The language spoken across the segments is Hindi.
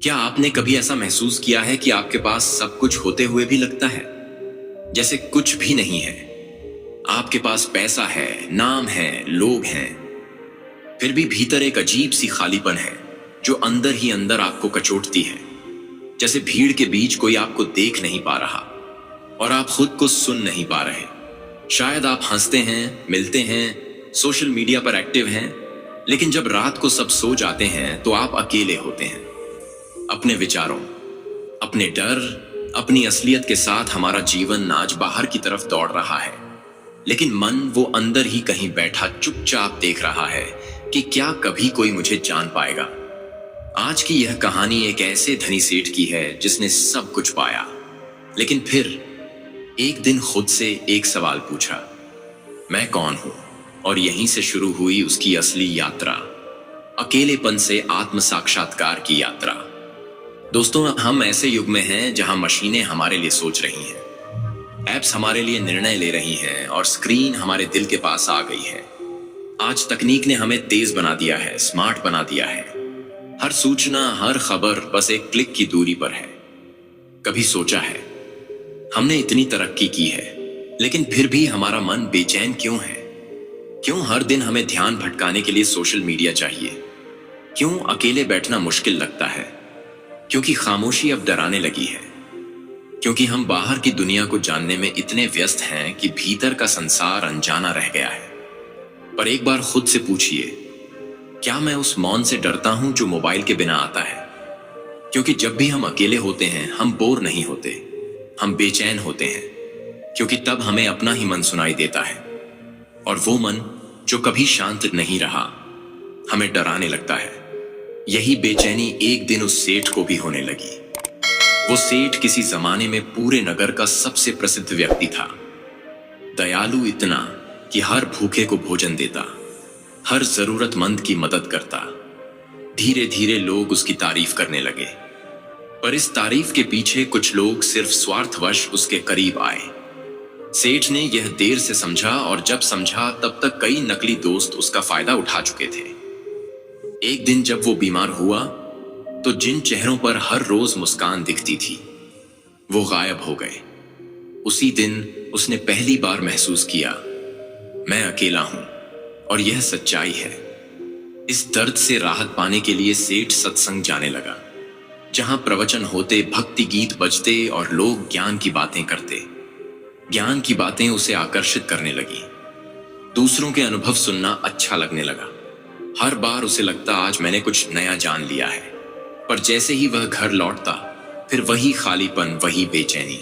क्या आपने कभी ऐसा महसूस किया है कि आपके पास सब कुछ होते हुए भी लगता है जैसे कुछ भी नहीं है? आपके पास पैसा है, नाम है, लोग हैं, फिर भी भीतर एक अजीब सी खालीपन है जो अंदर ही अंदर आपको कचोटती है। जैसे भीड़ के बीच कोई आपको देख नहीं पा रहा और आप खुद को सुन नहीं पा रहे। शायद आप हंसते हैं, मिलते हैं, सोशल मीडिया पर एक्टिव हैं, लेकिन जब रात को सब सो जाते हैं तो आप अकेले होते हैं। अपने विचारों, अपने डर, अपनी असलियत के साथ हमारा जीवन आज बाहर की तरफ दौड़ रहा है, लेकिन मन वो अंदर ही कहीं बैठा चुपचाप देख रहा है कि क्या कभी कोई मुझे जान पाएगा। आज की यह कहानी एक ऐसे धनी सेठ की है जिसने सब कुछ पाया, लेकिन फिर एक दिन खुद से एक सवाल पूछा, मैं कौन हूं? और यहीं से शुरू हुई उसकी असली यात्रा, अकेलेपन से आत्म साक्षात्कार की यात्रा। दोस्तों, हम ऐसे युग में हैं जहां मशीनें हमारे लिए सोच रही हैं, ऐप्स हमारे लिए निर्णय ले रही हैं और स्क्रीन हमारे दिल के पास आ गई है। आज तकनीक ने हमें तेज बना दिया है, स्मार्ट बना दिया है। हर सूचना, हर खबर बस एक क्लिक की दूरी पर है। कभी सोचा है हमने इतनी तरक्की की है, लेकिन फिर भी हमारा मन बेचैन क्यों है? क्यों हर दिन हमें ध्यान भटकाने के लिए सोशल मीडिया चाहिए? क्यों अकेले बैठना मुश्किल लगता है? क्योंकि खामोशी अब डराने लगी है। क्योंकि हम बाहर की दुनिया को जानने में इतने व्यस्त हैं कि भीतर का संसार अनजाना रह गया है। पर एक बार खुद से पूछिए, क्या मैं उस मौन से डरता हूं जो मोबाइल के बिना आता है? क्योंकि जब भी हम अकेले होते हैं हम बोर नहीं होते, हम बेचैन होते हैं, क्योंकि तब हमें अपना ही मन सुनाई देता है। और वो मन जो कभी शांत नहीं रहा हमें डराने लगता है। यही बेचैनी एक दिन उस सेठ को भी होने लगी। वो सेठ किसी जमाने में पूरे नगर का सबसे प्रसिद्ध व्यक्ति था। दयालु इतना कि हर भूखे को भोजन देता, हर जरूरतमंद की मदद करता। धीरे धीरे लोग उसकी तारीफ करने लगे, पर इस तारीफ के पीछे कुछ लोग सिर्फ स्वार्थवश उसके करीब आए। सेठ ने यह देर से समझा, और जब समझा तब तक कई नकली दोस्त उसका फायदा उठा चुके थे। एक दिन जब वो बीमार हुआ तो जिन चेहरों पर हर रोज मुस्कान दिखती थी वो गायब हो गए। उसी दिन उसने पहली बार महसूस किया, मैं अकेला हूं और यह सच्चाई है। इस दर्द से राहत पाने के लिए सेठ सत्संग जाने लगा, जहां प्रवचन होते, भक्ति गीत बजते और लोग ज्ञान की बातें करते। ज्ञान की बातें उसे आकर्षित करने लगी। दूसरों के अनुभव सुनना अच्छा लगने लगा। हर बार उसे लगता, आज मैंने कुछ नया जान लिया है। पर जैसे ही वह घर लौटता फिर वही खालीपन, वही बेचैनी।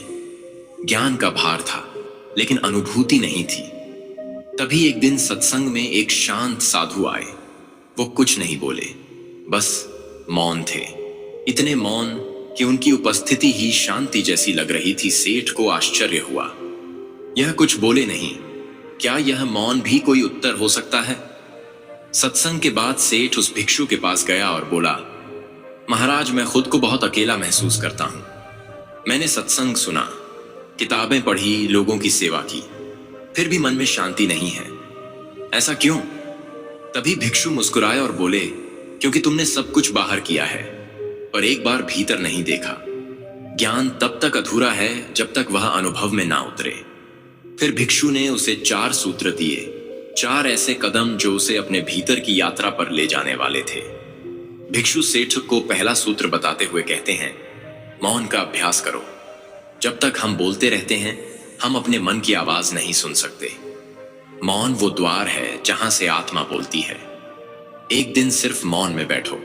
ज्ञान का भार था लेकिन अनुभूति नहीं थी। तभी एक दिन सत्संग में एक शांत साधु आए। वो कुछ नहीं बोले, बस मौन थे। इतने मौन कि उनकी उपस्थिति ही शांति जैसी लग रही थी। सेठ को आश्चर्य हुआ। यह कुछ बोले नहीं। क्या यह मौन भी कोई उत्तर हो सकता है? सत्संग के बाद सेठ उस भिक्षु के पास गया और बोला, महाराज, मैं खुद को बहुत अकेला महसूस करता हूं। मैंने सत्संग सुना, किताबें पढ़ी, लोगों की सेवा की, फिर भी मन में शांति नहीं है। ऐसा क्यों? तभी भिक्षु मुस्कुराए और बोले, क्योंकि तुमने सब कुछ बाहर किया है पर एक बार भीतर नहीं देखा। ज्ञान तब तक अधूरा है जब तक वह अनुभव में ना उतरे। फिर भिक्षु ने उसे 4 सूत्र दिए, 4 ऐसे कदम जो उसे अपने भीतर की यात्रा पर ले जाने वाले थे। भिक्षु सेठ को पहला सूत्र बताते हुए कहते हैं, मौन का अभ्यास करो। जब तक हम बोलते रहते हैं हम अपने मन की आवाज नहीं सुन सकते। मौन वो द्वार है जहां से आत्मा बोलती है। एक दिन सिर्फ मौन में बैठो,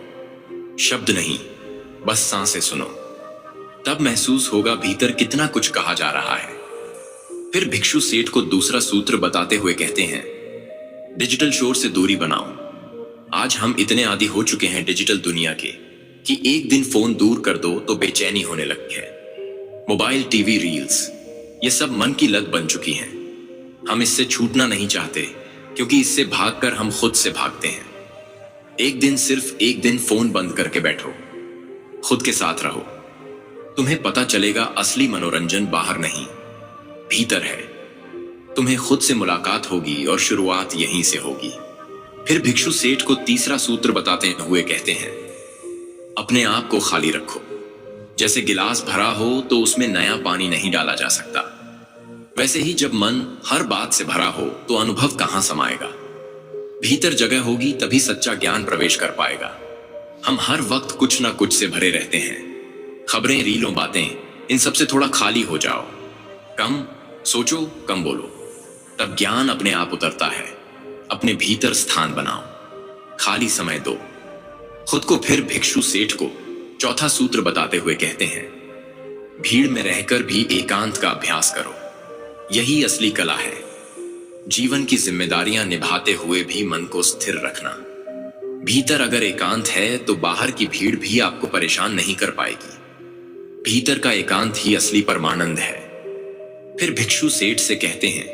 शब्द नहीं, बस सांसें सुनो। तब महसूस होगा भीतर कितना कुछ कहा जा रहा है। फिर भिक्षु सेठ को दूसरा सूत्र बताते हुए कहते हैं, डिजिटल शोर से दूरी बनाओ। आज हम इतने आदी हो चुके हैं डिजिटल दुनिया के कि एक दिन फोन दूर कर दो तो बेचैनी होने लगती है। मोबाइल, टीवी, रील्स, ये सब मन की लत बन चुकी हैं। हम इससे छूटना नहीं चाहते क्योंकि इससे भागकर हम खुद से भागते हैं। एक दिन, सिर्फ एक दिन फोन बंद करके बैठो, खुद के साथ रहो। तुम्हें पता चलेगा असली मनोरंजन बाहर नहीं, भीतर है। तुम्हें खुद से मुलाकात होगी और शुरुआत यहीं से होगी। फिर भिक्षु सेठ को तीसरा सूत्र बताते हुए कहते हैं, अपने आप को खाली रखो। जैसे गिलास भरा हो तो उसमें नया पानी नहीं डाला जा सकता, वैसे ही जब मन हर बात से भरा हो तो अनुभव कहां समाएगा। भीतर जगह होगी तभी सच्चा ज्ञान प्रवेश कर पाएगा। हम हर वक्त कुछ ना कुछ से भरे रहते हैं, खबरें, रीलों, बातें, इन सबसे थोड़ा खाली हो जाओ। कम सोचो, कम बोलो, तब ज्ञान अपने आप उतरता है। अपने भीतर स्थान बनाओ, खाली समय दो। खुद को फिर भिक्षु सेठ को चौथा सूत्र बताते हुए कहते हैं, भीड़ में रहकर भी एकांत का अभ्यास करो, यही असली कला है। जीवन की जिम्मेदारियां निभाते हुए भी मन को स्थिर रखना। भीतर अगर एकांत है तो बाहर की भीड़ भी आपको परेशान नहीं कर पाएगी। भीतर का एकांत ही असली परमानंद है। फिर भिक्षु सेठ से कहते हैं,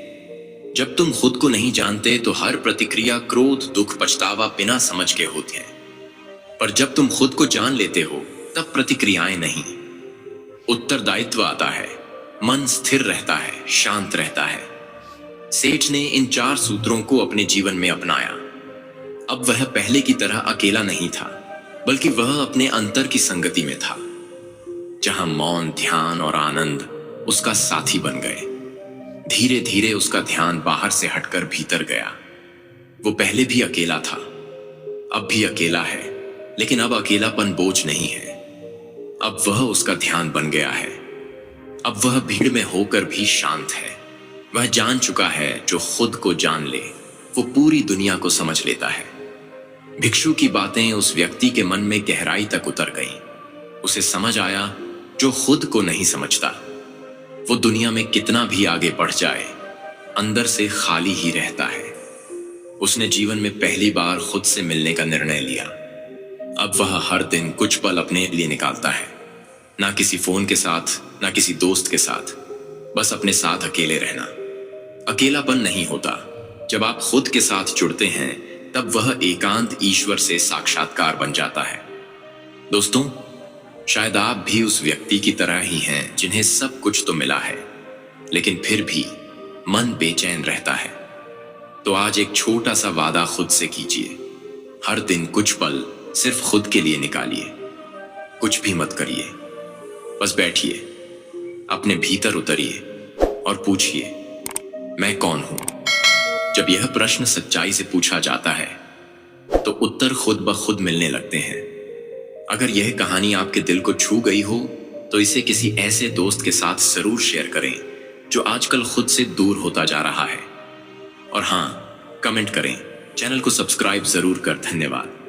जब तुम खुद को नहीं जानते तो हर प्रतिक्रिया क्रोध, दुख, पछतावा बिना समझ के होती है, पर जब तुम खुद को जान लेते हो तब प्रतिक्रियाएं नहीं, उत्तरदायित्व आता है। मन स्थिर रहता है, शांत रहता है। सेठ ने इन 4 सूत्रों को अपने जीवन में अपनाया। अब वह पहले की तरह अकेला नहीं था, बल्कि वह अपने अंतर की संगति में था, जहां मौन, ध्यान और आनंद उसका साथी बन गए। धीरे धीरे उसका ध्यान बाहर से हटकर भीतर गया। वो पहले भी अकेला था, अब भी अकेला है, लेकिन अब अकेलापन बोझ नहीं है। अब वह उसका ध्यान बन गया है। अब वह भीड़ में होकर भी शांत है। वह जान चुका है, जो खुद को जान ले वो पूरी दुनिया को समझ लेता है। भिक्षु की बातें उस व्यक्ति के मन में गहराई तक उतर गईं। उसे समझ आया, जो खुद को नहीं समझता वो दुनिया में कितना भी आगे बढ़ जाए, अंदर से खाली ही रहता है। उसने जीवन में पहली बार खुद से मिलने का निर्णय लिया। अब वह हर दिन कुछ पल अपने लिए निकालता है, ना किसी फोन के साथ, ना किसी दोस्त के साथ, बस अपने साथ अकेले रहना। अकेलापन नहीं होता, जब आप खुद के साथ जुड़ते हैं तब वह एकांत ईश्वर से साक्षात्कार बन जाता है। दोस्तों, शायद आप भी उस व्यक्ति की तरह ही हैं जिन्हें सब कुछ तो मिला है, लेकिन फिर भी मन बेचैन रहता है। तो आज एक छोटा सा वादा खुद से कीजिए। हर दिन कुछ पल सिर्फ खुद के लिए निकालिए। कुछ भी मत करिए, बस बैठिए, अपने भीतर उतरिए और पूछिए, मैं कौन हूं? जब यह प्रश्न सच्चाई से पूछा जाता है तो उत्तर खुद ब खुद मिलने लगते हैं। अगर यह कहानी आपके दिल को छू गई हो तो इसे किसी ऐसे दोस्त के साथ जरूर शेयर करें जो आजकल खुद से दूर होता जा रहा है। और हां, कमेंट करें, चैनल को सब्सक्राइब जरूर कर। धन्यवाद।